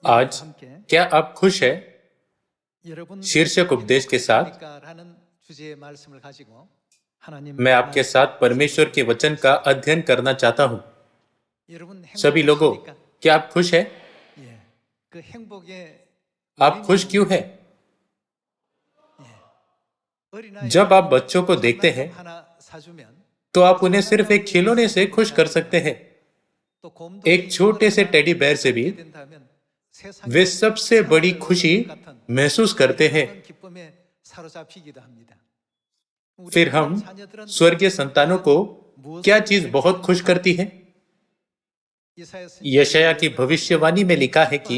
आज क्या आप खुश हैं? शीर्षक उपदेश के साथ मैं आपके साथ परमेश्वर के वचन का अध्ययन करना चाहता हूं। सभी लोगों, क्या आप खुश हैं? आप खुश क्यों हैं? जब आप बच्चों को देखते हैं तो आप उन्हें सिर्फ एक खिलौने से खुश कर सकते हैं। एक छोटे से टेडी बेयर से भी वे सबसे बड़ी खुशी महसूस करते हैं। फिर हम स्वर्गीय संतानों को क्या चीज बहुत खुश करती है? यशाया की भविष्यवाणी में लिखा है कि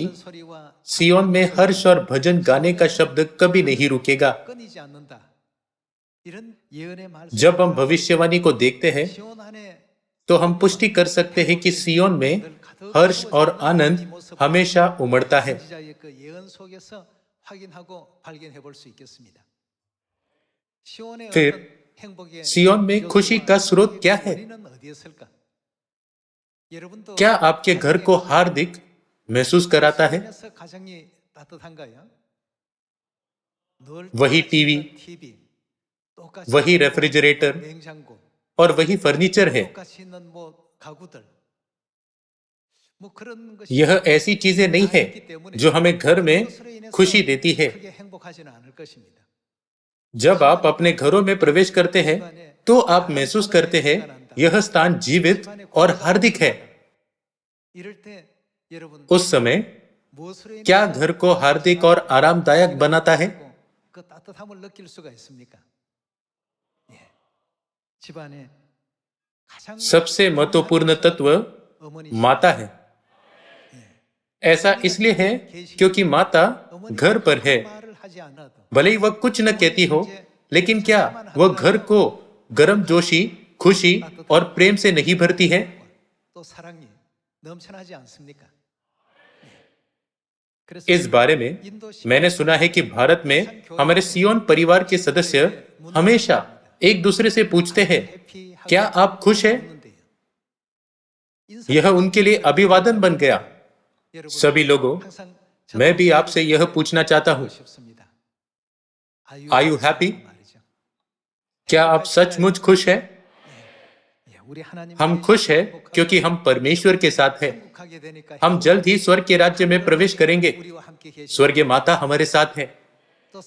सियोन में हर्ष और भजन गाने का शब्द कभी नहीं रुकेगा। जब हम भविष्यवाणी को देखते हैं तो हम पुष्टि कर सकते हैं कि सियोन में हर्ष और आनंद हमेशा उमड़ता है। फिर सियोन में खुशी का स्रोत क्या है? क्या आपके घर को हार्दिक महसूस कराता है? वही टीवी, वही रेफ्रिजरेटर और वही फर्नीचर है। यह ऐसी चीजें नहीं है जो हमें घर में खुशी देती है। जब आप अपने घरों में प्रवेश करते हैं तो आप महसूस करते हैं यह स्थान जीवित और हार्दिक है। उस समय क्या घर को हार्दिक और आरामदायक बनाता है? सबसे महत्वपूर्ण तत्व माता है। ऐसा इसलिए है क्योंकि माता घर पर है। भले ही वह कुछ न कहती हो, लेकिन क्या वह घर को गर्मजोशी, खुशी और प्रेम से नहीं भरती है? इस बारे में मैंने सुना है कि भारत में हमारे सियोन परिवार के सदस्य हमेशा एक दूसरे से पूछते हैं, क्या आप खुश हैं? यह उनके लिए अभिवादन बन गया। सभी लोगों, मैं भी आपसे यह पूछना चाहता हूं, आर यू हैप्पी? क्या आप सचमुच खुश हैं? हम खुश हैं क्योंकि हम परमेश्वर के साथ हैं। हम जल्द ही स्वर्ग के राज्य में प्रवेश करेंगे। स्वर्गीय माता हमारे साथ है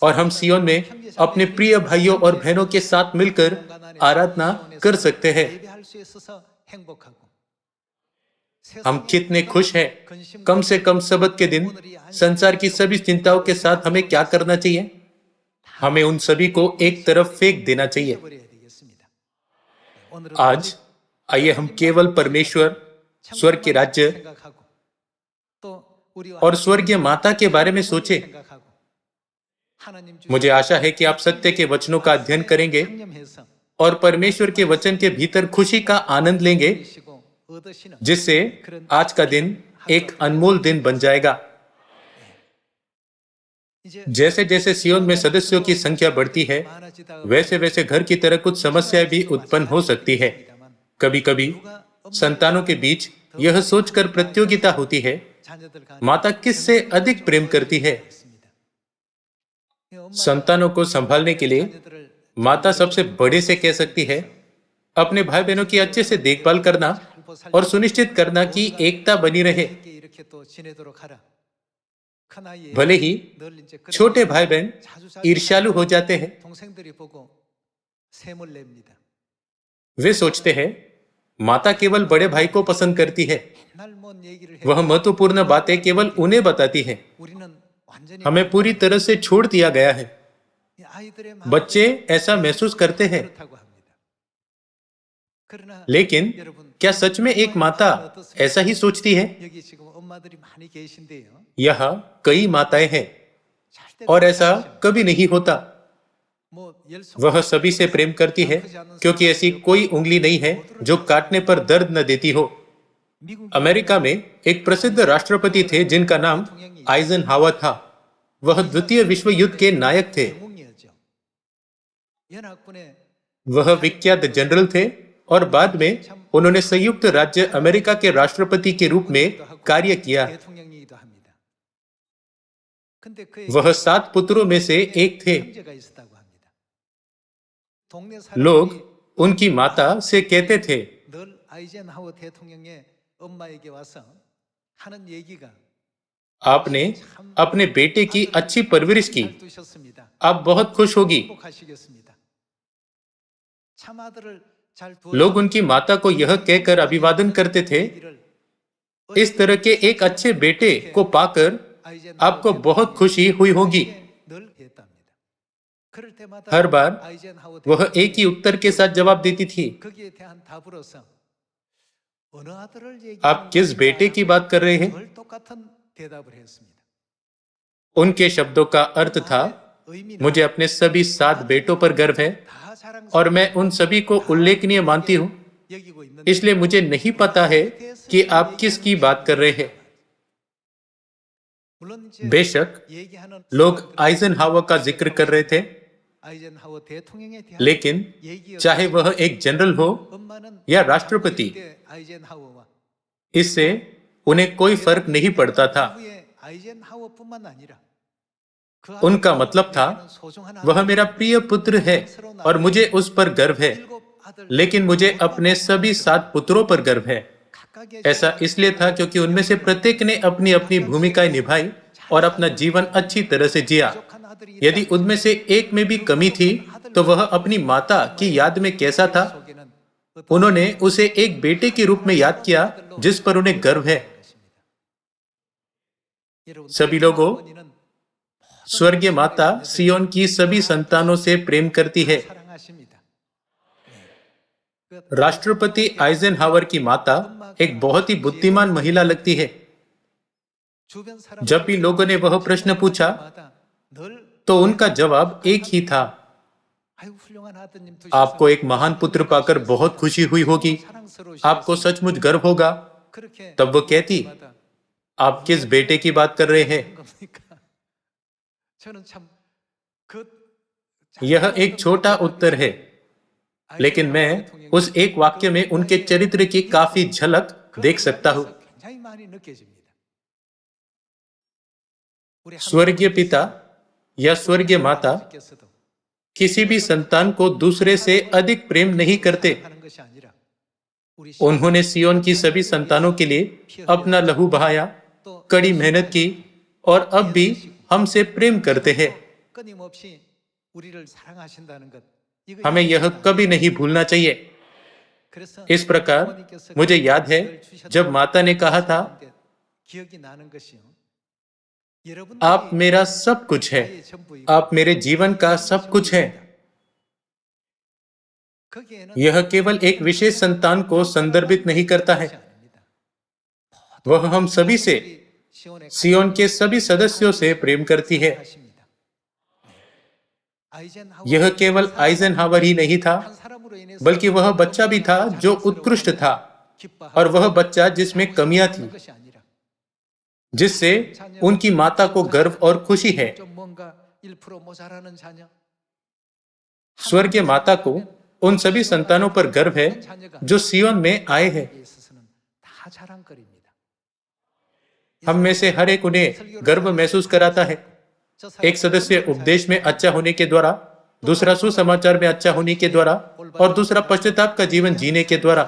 और हम सियोन में अपने प्रिय भाइयों और बहनों के साथ मिलकर आराधना कर सकते हैं। हम कितने खुश हैं। कम से कम सबत के दिन संसार की सभी चिंताओं के साथ हमें क्या करना चाहिए? हमें उन सभी को एक तरफ फेंक देना चाहिए। आज आइए हम केवल परमेश्वर, स्वर्ग के राज्य और स्वर्गीय माता के बारे में सोचें। मुझे आशा है कि आप सत्य के वचनों का अध्ययन करेंगे और परमेश्वर के वचन के भीतर खुशी का आनंद लेंगे, जिससे आज का दिन एक अनमोल दिन बन जाएगा। जैसे जैसे सियोन में सदस्यों की संख्या बढ़ती है, वैसे वैसे घर की तरह कुछ समस्याएं भी उत्पन्न हो सकती है। कभी कभी संतानों के बीच यह सोचकर प्रतियोगिता होती है, माता किससे अधिक प्रेम करती है। संतानों को संभालने के लिए माता सबसे बड़े से कह सकती है, अपने भाई बहनों की अच्छे से देखभाल करना और सुनिश्चित करना कि एकता बनी रहे। भले ही छोटे भाई बहन ईर्ष्यालु हो जाते हैं, वे सोचते हैं माता केवल बड़े भाई को पसंद करती है। वह महत्वपूर्ण बातें केवल उन्हें बताती है। हमें पूरी तरह से छोड़ दिया गया है। बच्चे ऐसा महसूस करते हैं। लेकिन क्या सच में एक माता ऐसा ही सोचती है? यहाँ कई माताएं हैं और ऐसा कभी नहीं होता। वह सभी से प्रेम करती है क्योंकि ऐसी कोई उंगली नहीं है जो काटने पर दर्द न देती हो। अमेरिका में एक प्रसिद्ध राष्ट्रपति थे जिनका नाम आइजनहावर था। वह द्वितीय विश्व युद्ध के नायक थे। वह विख्यात जनरल थे और बाद में उन्होंने संयुक्त राज्य अमेरिका के राष्ट्रपति के रूप में कार्य किया। वह 7 पुत्रों में से एक थे। लोग उनकी माता से कहते थे, आपने अपने बेटे की अच्छी परवरिश की, आप बहुत खुश होगी। लोग उनकी माता को यह कहकर अभिवादन करते थे, इस तरह के एक अच्छे बेटे को पाकर आपको बहुत खुशी हुई होगी। हर बार वह एक ही उत्तर के साथ जवाब देती थी, आप किस बेटे की बात कर रहे हैं? उनके शब्दों का अर्थ था, मुझे अपने सभी 7 बेटों पर गर्व है और मैं उन सभी को उल्लेखनीय मानती हूं, इसलिए मुझे नहीं पता है कि आप किसकी बात कर रहे हैं। बेशक लोग आइजनहावर का जिक्र कर रहे थे, लेकिन चाहे वह एक जनरल हो या राष्ट्रपति, इससे उन्हें कोई फर्क नहीं पड़ता था। उनका मतलब था, वह मेरा प्रिय पुत्र है और मुझे उस पर गर्व है, लेकिन मुझे अपने सभी 7 पुत्रों पर गर्व है। ऐसा इसलिए था क्योंकि उनमें से प्रत्येक ने अपनी अपनी भूमिकाएं निभाई और अपना जीवन अच्छी तरह से जिया। यदि उनमें से एक में भी कमी थी, तो वह अपनी माता की याद में कैसा था? उन्होंने उसे एक बेटे के रूप में याद किया जिस पर उन्हें गर्व है। सभी लोगों, स्वर्गीय माता सियोन की सभी संतानों से प्रेम करती है। राष्ट्रपति आइजनहावर की माता एक बहुत ही बुद्धिमान महिला लगती है। जब भी लोगों ने वह प्रश्न पूछा, तो उनका जवाब एक ही था, आपको एक महान पुत्र पाकर बहुत खुशी हुई होगी, आपको सचमुच गर्व होगा। तब वो कहती, आप किस बेटे की बात कर रहे हैं? यह एक छोटा उत्तर है, लेकिन मैं उस एक वाक्य में उनके चरित्र की काफी झलक देख सकता हूं। स्वर्गीय पिता या स्वर्गीय माता किसी भी संतान को दूसरे से अधिक प्रेम नहीं करते। उन्होंने सियोन की सभी संतानों के लिए अपना लहू बहाया, कड़ी मेहनत की और अब भी हमसे प्रेम करते हैं। हमें यह कभी नहीं भूलना चाहिए। इस प्रकार मुझे याद है जब माता ने कहा था, आप मेरा सब कुछ है, आप मेरे जीवन का सब कुछ है। यह केवल एक विशेष संतान को संदर्भित नहीं करता है, वह हम सभी से, सियोन के सभी सदस्यों से प्रेम करती है। यह केवल आइजनहावर ही नहीं था, बल्कि वह बच्चा भी था जो उत्कृष्ट था, और वह बच्चा जिसमें कमियां थी, जिससे उनकी माता को गर्व और खुशी है। स्वर्गीय माता को उन सभी संतानों पर गर्व है जो सियोन में आए हैं। हम में से हर एक उन्हें गर्व महसूस कराता है। एक सदस्य उपदेश में अच्छा होने के द्वारा, दूसरा सुसमाचार में अच्छा होने के द्वारा, और दूसरा पश्चाताप का जीवन जीने के द्वारा।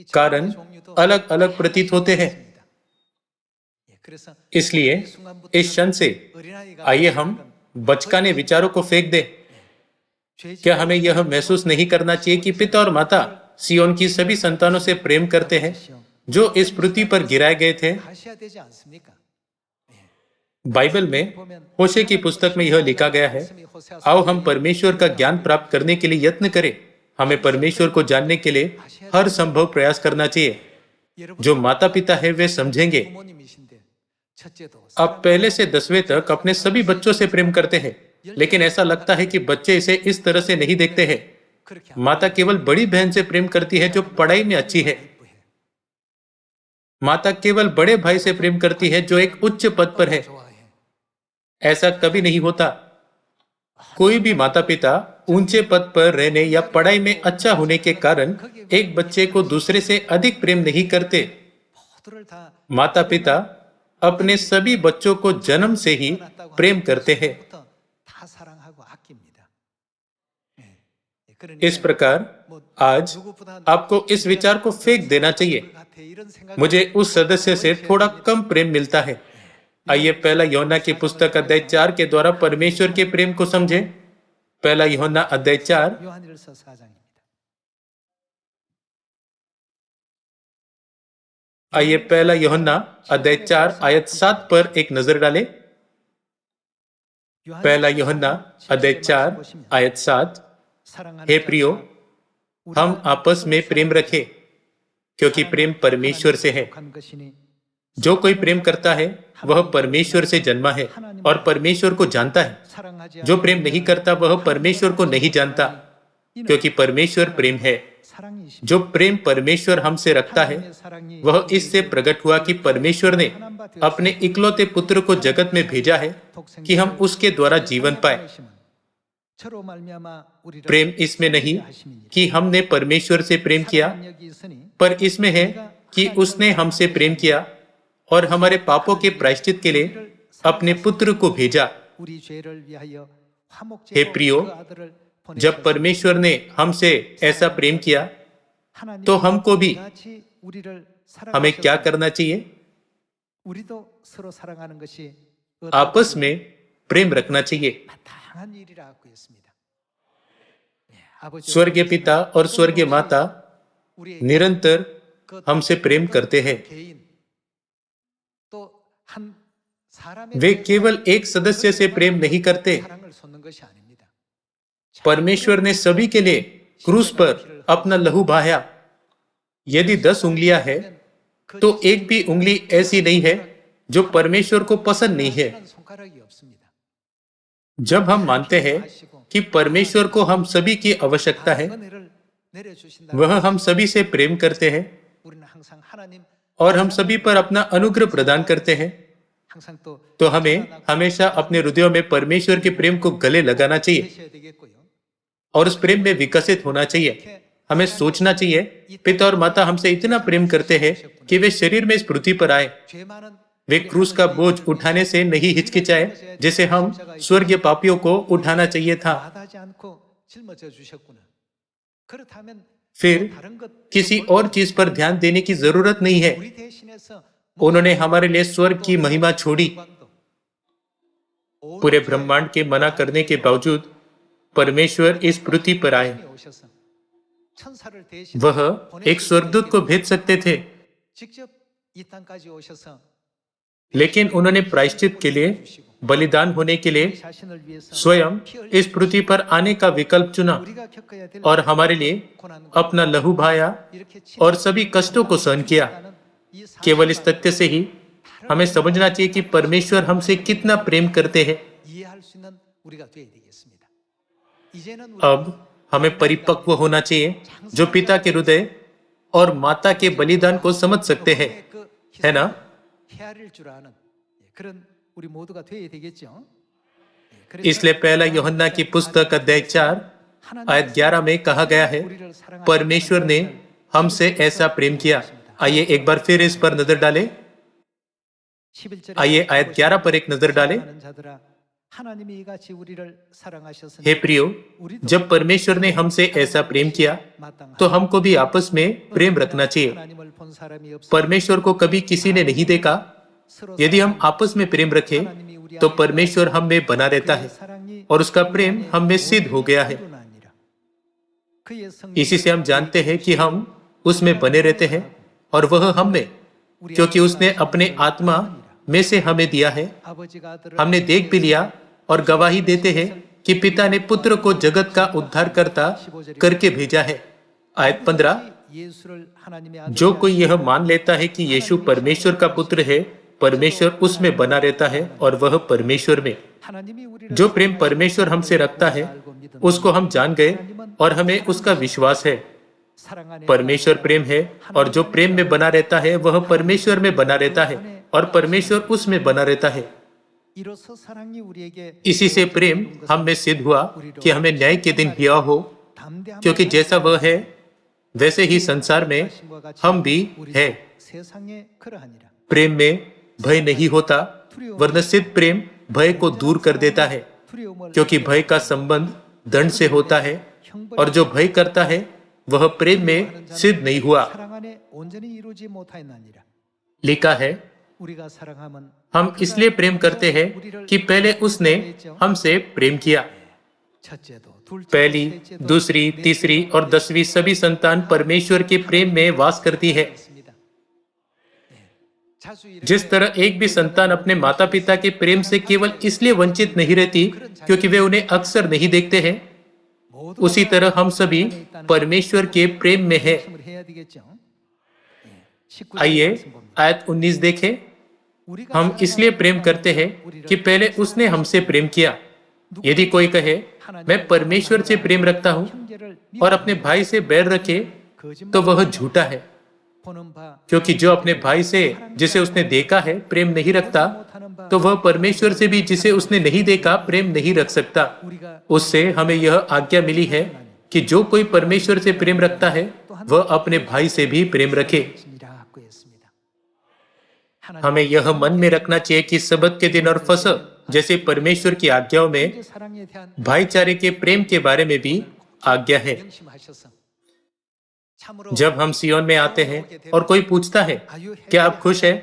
कारण अलग अलग प्रतीत होते हैं। इसलिए इस क्षण से आइए हम बचकाने विचारों को फेंक दें। क्या हमें यह महसूस नहीं करना चाहिए कि पिता और माता सियोन की सभी संतानों से प्रेम करते हैं जो इस पृथ्वी पर गिराए गए थे? बाइबल में होशे की पुस्तक में यह लिखा गया है, आओ हम परमेश्वर का ज्ञान प्राप्त करने के लिए यत्न करें। हमें परमेश्वर को जानने के लिए हर संभव प्रयास करना चाहिए। जो माता पिता है वे समझेंगे। आप पहले से 10वें तक अपने सभी बच्चों से प्रेम करते हैं, लेकिन ऐसा लगता है कि बच्चे इसे इस तरह से नहीं देखते हैं। माता केवल बड़ी बहन से प्रेम करती है जो पढ़ाई में अच्छी है। माता केवल बड़े भाई से प्रेम करती है जो एक उच्च पद पर है। ऐसा कभी नहीं होता। कोई भी माता पिता ऊंचे पद पर रहने या पढ़ाई में अच्छा होने के कारण एक बच्चे को दूसरे से अधिक प्रेम नहीं करते। माता पिता अपने सभी बच्चों को जन्म से ही प्रेम करते हैं। इस प्रकार आज आपको इस विचार को फेंक देना चाहिए, मुझे उस सदस्य से थोड़ा कम प्रेम मिलता है। आइए पहला यूहन्ना की पुस्तक अध्याय 4 के द्वारा परमेश्वर के प्रेम को समझे। पहला यूहन्ना अध्याय 4। आइए पहला यूहन्ना अध्याय 4 आयत 7 पर एक नजर डालें। पहला यूहन्ना अध्याय 4 आयत 7। हे प्रियो, हम आपस में प्रेम रखें, क्योंकि प्रेम परमेश्वर से है। जो कोई प्रेम करता है वह परमेश्वर से जन्मा है और परमेश्वर को जानता है। जो प्रेम नहीं करता वह परमेश्वर को नहीं जानता, क्योंकि परमेश्वर प्रेम है। जो प्रेम परमेश्वर हमसे रखता है वह इससे प्रकट हुआ कि परमेश्वर ने अपने इकलौते पुत्र को जगत में भेजा है कि हम उसके द्वारा जीवन पाए। प्रेम इसमें नहीं कि हमने परमेश्वर से प्रेम किया, पर इसमें है कि उसने हमसे प्रेम किया और हमारे पापों के प्रायश्चित के लिए अपने पुत्र को भेजा। हे प्रियो, जब परमेश्वर ने हमसे ऐसा प्रेम किया तो हमको भी हमें क्या करना चाहिए? आपस में प्रेम रखना चाहिए। स्वर्गीय पिता और स्वर्गीय माता निरंतर हमसे प्रेम करते हैं। वे केवल एक सदस्य से प्रेम नहीं करते। परमेश्वर ने सभी के लिए क्रूस पर अपना लहू बहाया। यदि 10 उंगलियां हैं, तो एक भी उंगली ऐसी नहीं है जो परमेश्वर को पसंद नहीं है। जब हम मानते हैं कि परमेश्वर को हम सभी की आवश्यकता है, वह हम सभी से प्रेम करते हैं और हम सभी पर अपना अनुग्रह प्रदान करते हैं, तो हमें हमेशा अपने हृदयों में परमेश्वर के प्रेम को गले लगाना चाहिए और उस प्रेम में विकसित होना चाहिए। हमें सोचना चाहिए, पिता और माता हमसे इतना प्रेम करते हैं कि वे शरीर में इस पृथ्वी पर आए। वे क्रूस का बोझ उठाने से नहीं हिचकिचाए, जैसे हम स्वर्गीय पापियों को उठाना चाहिए था। फिर किसी और चीज पर ध्यान देने की जरूरत नहीं है। उन्होंने हमारे लिए स्वर्ग की महिमा छोड़ी। पूरे ब्रह्मांड के मना करने के बावजूद परमेश्वर इस पृथ्वी पर आए। वह एक स्वर्गदूत को भेज सकते थे, लेकिन उन्होंने प्रायश्चित के लिए, बलिदान होने के लिए स्वयं इस पृथ्वी पर आने का विकल्प चुना और हमारे लिए अपना लहू बहाया और सभी कष्टों को सहन किया। केवल इस तथ्य से ही हमें समझना चाहिए कि परमेश्वर हमसे कितना प्रेम करते हैं। अब हमें परिपक्व होना चाहिए, जो पिता के हृदय और माता के बलिदान को समझ सकते हैं, है ना? इसलिए पहला यूहन्ना की पुस्तक अध्याय 4 आयत 11 में कहा गया है, परमेश्वर ने हमसे ऐसा प्रेम किया। आइए एक बार फिर इस पर नजर डालें। आइए आयत 11 पर एक नजर डालें। हे प्रियो, जब परमेश्वर ने हमसे ऐसा प्रेम किया तो हमको भी आपस में प्रेम रखना चाहिए। परमेश्वर को कभी किसी ने नहीं देखा। यदि हम आपस में प्रेम रखें तो परमेश्वर हम में बना रहता है और उसका प्रेम हम में सिद्ध हो गया है। इसी से हम जानते हैं कि हम उसमें बने रहते हैं और वह हम में, क्योंकि उसने अपने आत्मा में से हमें दिया है। हमने देख भी लिया और गवाही देते हैं कि पिता ने पुत्र को जगत का उद्धारकर्ता करके भेजा है। आयत 15, जो कोई यह मान लेता है कि यीशु परमेश्वर का पुत्र है, परमेश्वर उसमें बना रहता है और वह परमेश्वर में। जो प्रेम परमेश्वर हमसे रखता है उसको हम जान गए और हमें उसका विश्वास है। परमेश्वर प्रेम है और जो प्रेम में बना रहता है वह परमेश्वर में बना रहता है और परमेश्वर उसमें बना रहता है। इसी से प्रेम हम में सिद्ध हुआ कि हमें न्याय के दिन हिया हो, क्योंकि जैसा वह है वैसे ही संसार में हम भी हैं। प्रेम में भय नहीं होता, वरन सिद्ध प्रेम भय को दूर कर देता है, क्योंकि भय का संबंध दंड से होता है, और जो भय करता है वह प्रेम में सिद्ध नहीं हुआ। लिखा है, हम इसलिए प्रेम करते हैं कि पहले उसने हमसे प्रेम किया। पहली, दूसरी, तीसरी और 10वीं सभी संतान परमेश्वर के प्रेम में वास करती है। जिस तरह एक भी संतान अपने माता पिता के प्रेम से केवल इसलिए वंचित नहीं रहती क्योंकि वे उन्हें अक्सर नहीं देखते हैं, उसी तरह हम सभी परमेश्वर के प्रेम में हैं। आइए आयत 19 देखें। हम इसलिए प्रेम करते हैं कि पहले उसने हमसे प्रेम किया। यदि कोई कहे मैं परमेश्वर से प्रेम रखता हूं और अपने भाई से बैर रखे, तो वह झूठा है, क्योंकि जो अपने भाई से जिसे उसने देखा है प्रेम नहीं रखता, तो वह परमेश्वर से भी जिसे उसने नहीं देखा प्रेम नहीं रख सकता। उससे हमें यह आज्ञा मिली है कि जो कोई परमेश्वर से प्रेम रखता है वह अपने भाई से भी प्रेम रखे। हमें यह मन में रखना चाहिए कि सबत के दिन और फसह जैसे परमेश्वर की आज्ञाओं में भाईचारे के प्रेम के बारे में भी आज्ञा है। जब हम सियोन में आते हैं और कोई पूछता है क्या आप खुश हैं,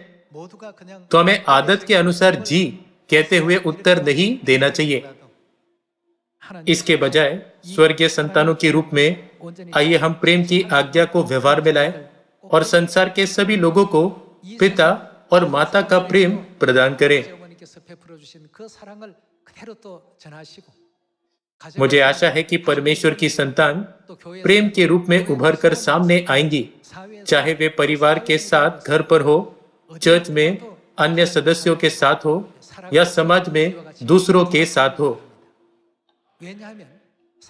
तो हमें आदत के अनुसार जी कहते हुए उत्तर नहीं देना चाहिए। इसके बजाय स्वर्गीय संतानों के रूप में आइए हम प्रेम की आज्ञा को व्यवहार में लाएं और संसार के सभी लोगों को पिता और माता का प्रेम प्रदान करें। मुझे आशा है कि परमेश्वर की संतान प्रेम के रूप में उभर कर सामने आएंगी, चाहे वे परिवार के साथ घर पर हो, चर्च में अन्य सदस्यों के साथ हो या समाज में दूसरों के साथ हो।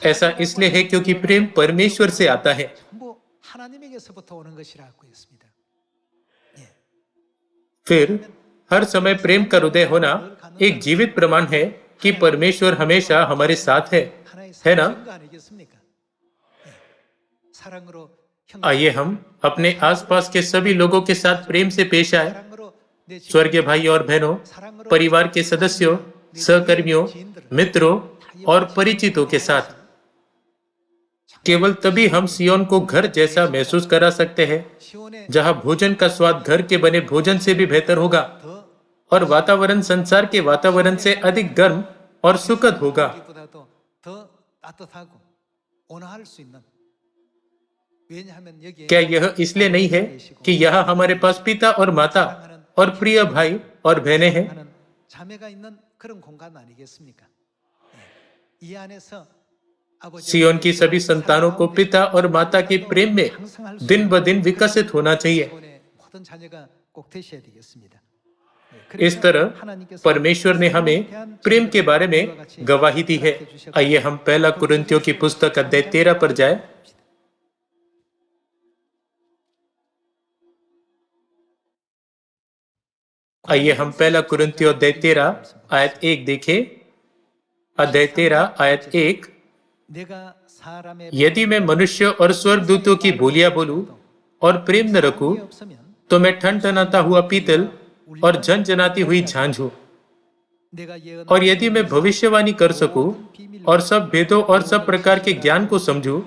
ऐसा इसलिए है क्योंकि प्रेम परमेश्वर से आता है। फिर हर समय प्रेम का हृदय होना एक जीवित प्रमाण है कि परमेश्वर हमेशा हमारे साथ है ना? आइए हम अपने आसपास के सभी लोगों के साथ प्रेम से पेश आए। स्वर्गीय भाई और बहनों, परिवार के सदस्यों, सहकर्मियों, मित्रों और परिचितों के साथ। केवल तभी हम सियोन को घर जैसा महसूस करा सकते हैं, जहां भोजन का स्वाद घर के बने भोजन से भी बेहतर होगा और वातावरण संसार के वातावरण से अधिक गर्म और सुखद होगा। क्या यह इसलिए नहीं है कि यहाँ हमारे पास पिता और माता और प्रिय भाई और बहनें हैं? सियोन की सभी संतानों को पिता और माता के प्रेम में दिन ब दिन विकसित होना चाहिए। इस तरह परमेश्वर ने हमें प्रेम के बारे में गवाही दी है। आइए हम पहला कुरिन्थियों की पुस्तक अध्याय 13 पर जाए। आइए हम पहला कुरिन्थियों अध्याय 13 आयत 1 देखें। अध्याय 13 आयत 1। यदि मैं मनुष्य और स्वर्गदूतों की बोलियां बोलूं और प्रेम न रखूं, तो मैं ठनठनाता हुआ पीतल और झनझनाती हुई झांझ हूं। और यदि मैं भविष्यवाणी कर सकूं और सब भेदों और सब प्रकार के ज्ञान को समझूं,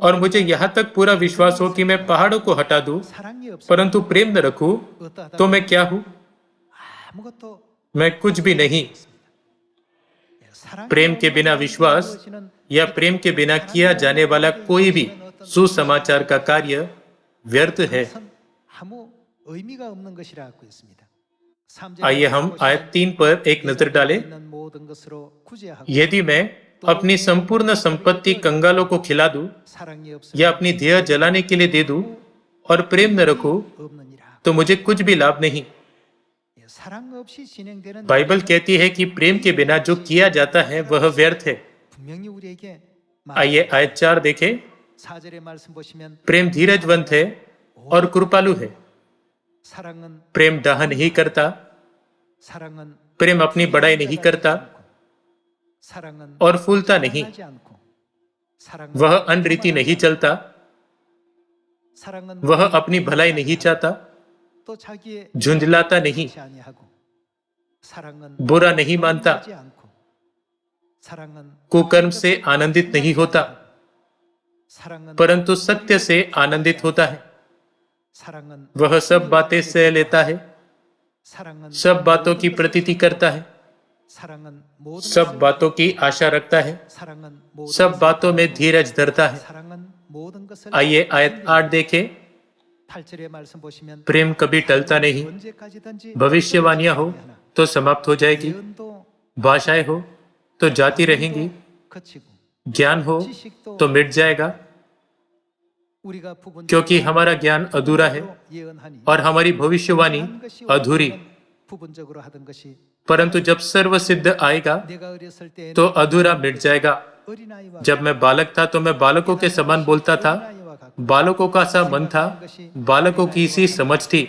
और मुझे यहाँ तक पूरा विश्वास हो कि मैं पहाड़ों को हटा दूं, परंतु प्रेम न रखूं, तो मैं क्या हूं? मैं कुछ भी नहीं। प्रेम के बिना विश्वास या प्रेम के बिना किया जाने वाला कोई भी सुसमाचार का कार्य व्यर्थ है। आइए हम आयत 3 पर एक नजर डालें। यदि मैं अपनी संपूर्ण संपत्ति कंगालों को खिला दूं या अपनी देह जलाने के लिए दे दूं और प्रेम न रखूं, तो मुझे कुछ भी लाभ नहीं। बाइबल कहती है कि प्रेम के बिना जो किया जाता है वह व्यर्थ है। आइए आयत 4 देखें। प्रेम धीरजवंत है और कृपालु है। प्रेम डाह नहीं करता। प्रेम अपनी बड़ाई नहीं करता और फूलता नहीं। वह अनरीति नहीं चलता। वह अपनी भलाई नहीं चाहता। झुंझलाता नहीं, बुरा नहीं मानता, कुकर्म से आनंदित नहीं होता, परंतु सत्य से आनंदित होता है। वह सब बातें सह लेता है, सब बातों की प्रतीति करता है, सब बातों की आशा रखता है, सब बातों में धीरज धरता है। आइए आयत 8 देखें। प्रेम कभी टलता नहीं, भविष्यवाणियां हो तो समाप्त हो जाएगी, भाषाएं हो तो जाती रहेंगी, ज्ञान हो तो मिट जाएगा, क्योंकि हमारा ज्ञान अधूरा है और हमारी भविष्यवाणी अधूरी। परंतु जब सर्व सिद्ध आएगा तो अधूरा मिट जाएगा। जब मैं बालक था तो मैं बालकों के समान बोलता था, बालकों का सा मन था, बालकों की सी समझ थी।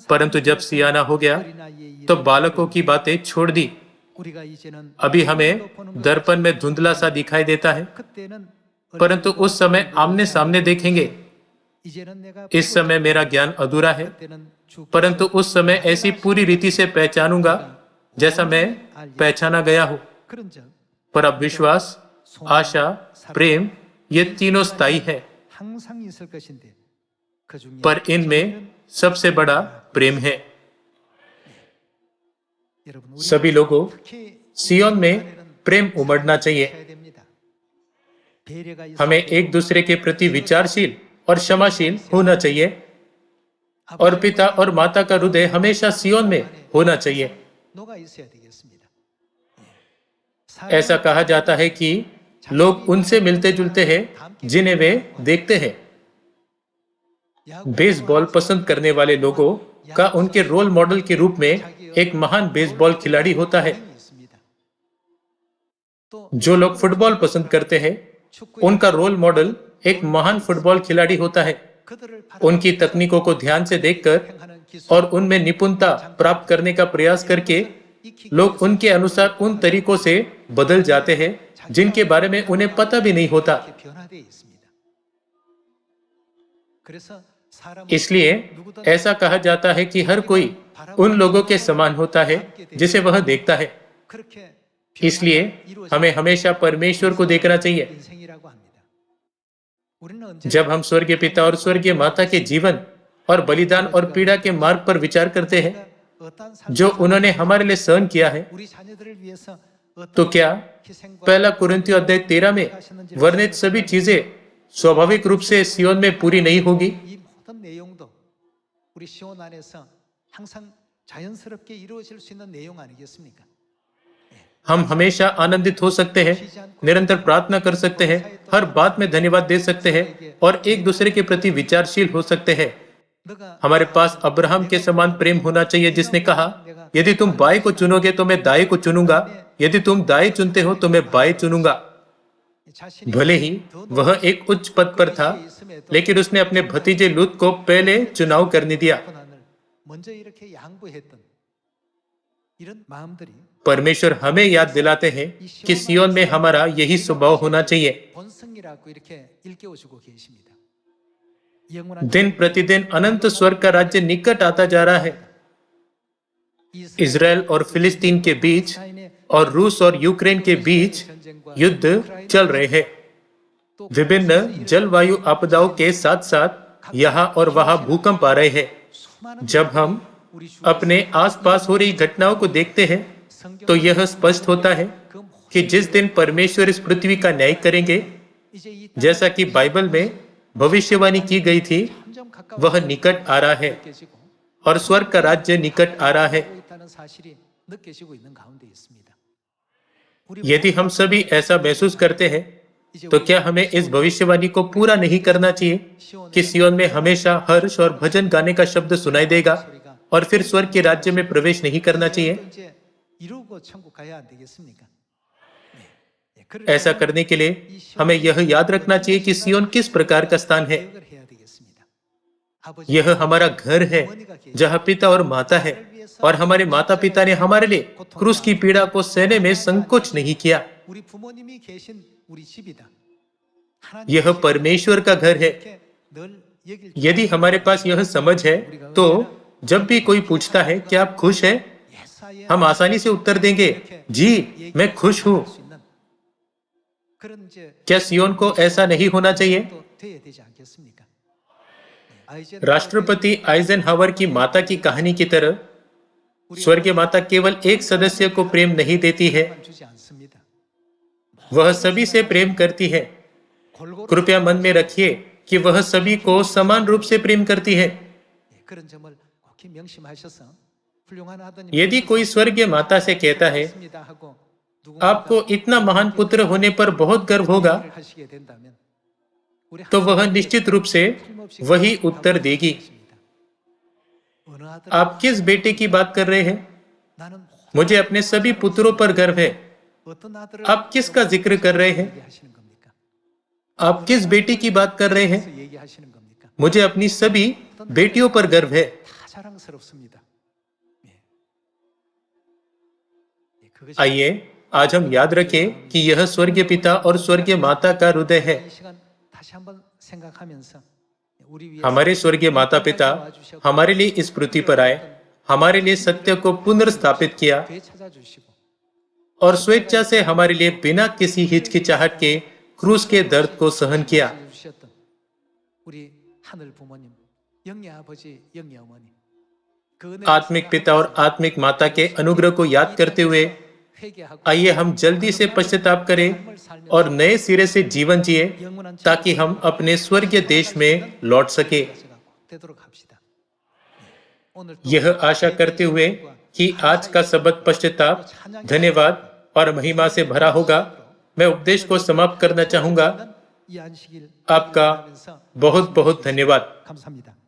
परंतु जब सियाना हो गया तो बालकों की बातें छोड़ दी। अभी हमें दर्पण में धुंधला सा दिखाई देता है, परंतु उस समय आमने सामने देखेंगे। इस समय मेरा ज्ञान अधूरा है, परंतु उस समय ऐसी पूरी रीति से पहचानूंगा जैसा मैं पहचाना गया हूं। पर अब विश्वास, आशा, प्रेम ये तीनों स्थायी है, पर इनमें सबसे बड़ा प्रेम है। सभी लोगों, सियोन में प्रेम उमड़ना चाहिए। हमें एक दूसरे के प्रति विचारशील और क्षमाशील होना चाहिए, और पिता और माता का हृदय हमेशा सियोन में होना चाहिए। ऐसा कहा जाता है कि लोग उनसे मिलते जुलते हैं जिन्हें वे देखते हैं। बेसबॉल पसंद करने वाले लोगों का उनके रोल मॉडल के रूप में एक महान बेसबॉल खिलाड़ी होता है। जो लोग फुटबॉल पसंद करते हैं उनका रोल मॉडल एक महान फुटबॉल खिलाड़ी होता है। उनकी तकनीकों को ध्यान से देखकर और उनमें निपुणता प्राप्त करने का प्रयास करके लोग उनके अनुसार उन तरीकों से बदल जाते हैं जिनके बारे में उन्हें पता भी नहीं होता। इसलिए ऐसा कहा जाता है कि हर कोई उन लोगों के समान होता है जिसे वह देखता है। इसलिए हमें हमेशा परमेश्वर को देखना चाहिए। जब हम स्वर्गीय पिता और स्वर्गीय माता के जीवन और बलिदान और पीड़ा के मार्ग पर विचार करते हैं जो उन्होंने हमारे लिए सहन किया है, तो क्या पहला कुरिन्थियों अध्याय 13 में वर्णित सभी चीजें स्वाभाविक रूप से सियोन में पूरी नहीं होगी? हम हमेशा आनंदित हो सकते हैं, निरंतर प्रार्थना कर सकते हैं, हर बात में धन्यवाद दे सकते हैं और एक दूसरे के प्रति विचारशील हो सकते हैं। हमारे पास अब्राहम के समान प्रेम होना चाहिए जिसने कहा, यदि तुम बाएं को चुनोगे तो मैं दाएं को चुनूंगा, यदि तुम दाएं चुनते हो तो मैं बाएं चुनूंगा। भले ही वह एक उच्च पद पर था, लेकिन उसने अपने भतीजे लूत को पहले चुनाव करने दिया। परमेश्वर हमें याद दिलाते हैं कि सियोन में हमारा यही स्वभाव होना चाहिए। दिन प्रतिदिन अनंत स्वर्ग का राज्य निकट आता जा रहा है। इजराइल और फिलिस्तीन के बीच और रूस और यूक्रेन के बीच युद्ध चल रहे हैं। विभिन्न जलवायु आपदाओं के साथ साथ यहाँ और वहां भूकंप आ रहे हैं। जब हम अपने आसपास हो रही घटनाओं को देखते हैं तो यह स्पष्ट होता है कि जिस दिन परमेश्वर इस पृथ्वी का न्याय करेंगे, जैसा कि बाइबल में भविष्यवाणी की गई थी, वह निकट आ रहा है और स्वर्ग का राज्य निकट आ रहा है। यदि हम सभी ऐसा महसूस करते हैं तो क्या हमें इस भविष्यवाणी को पूरा नहीं करना चाहिए कि सियोन में हमेशा हर्ष और भजन गाने का शब्द सुनाई देगा और फिर स्वर्ग के राज्य में प्रवेश नहीं करना चाहिए? ऐसा करने के लिए हमें यह याद रखना चाहिए कि सियोन किस प्रकार का स्थान है। यह हमारा घर है जहां पिता और माता है, और हमारे माता पिता ने हमारे लिए क्रूस की पीड़ा को सहने में संकोच नहीं किया। यह परमेश्वर का घर है यदि हमारे पास यह समझ है तो जब भी कोई पूछता है कि आप खुश हैं, हम आसानी से उत्तर देंगे, जी मैं खुश हूं। क्या सियोन को ऐसा नहीं होना चाहिए? राष्ट्रपति आइजनहावर की माता की कहानी की तरह स्वर्गीय माता केवल एक सदस्य को प्रेम नहीं देती है, वह सभी से प्रेम करती है। कृपया मन में रखिए कि वह सभी को समान रूप से प्रेम करती है। यदि कोई स्वर्गीय माता से कहता है, आपको इतना महान पुत्र होने पर बहुत गर्व होगा, तो वह निश्चित रूप से वही उत्तर देगी। आप किस बेटे की बात कर रहे हैं? मुझे अपने सभी पुत्रों पर गर्व है। आप किसका जिक्र कर रहे हैं? आप किस बेटी की बात कर रहे हैं? मुझे अपनी सभी बेटियों पर गर्व है। आइए आज हम याद रखें कि यह स्वर्गीय पिता और स्वर्गीय माता का हृदय है। हमारे स्वर्गीय माता पिता हमारे लिए इस पृथ्वी पर आए, हमारे लिए सत्य को पुनर्स्थापित किया और स्वेच्छा से हमारे लिए बिना किसी हिचकिचाहट के क्रूस के दर्द को सहन किया। आत्मिक पिता और आत्मिक माता के अनुग्रह को याद करते हुए आइए हम जल्दी से पश्चाताप करें और नए सिरे से जीवन जिए ताकि हम अपने स्वर्गीय देश में लौट सके। यह आशा करते हुए कि आज का सबक पश्चाताप, धन्यवाद और महिमा से भरा होगा, मैं उपदेश को समाप्त करना चाहूंगा। आपका बहुत बहुत धन्यवाद।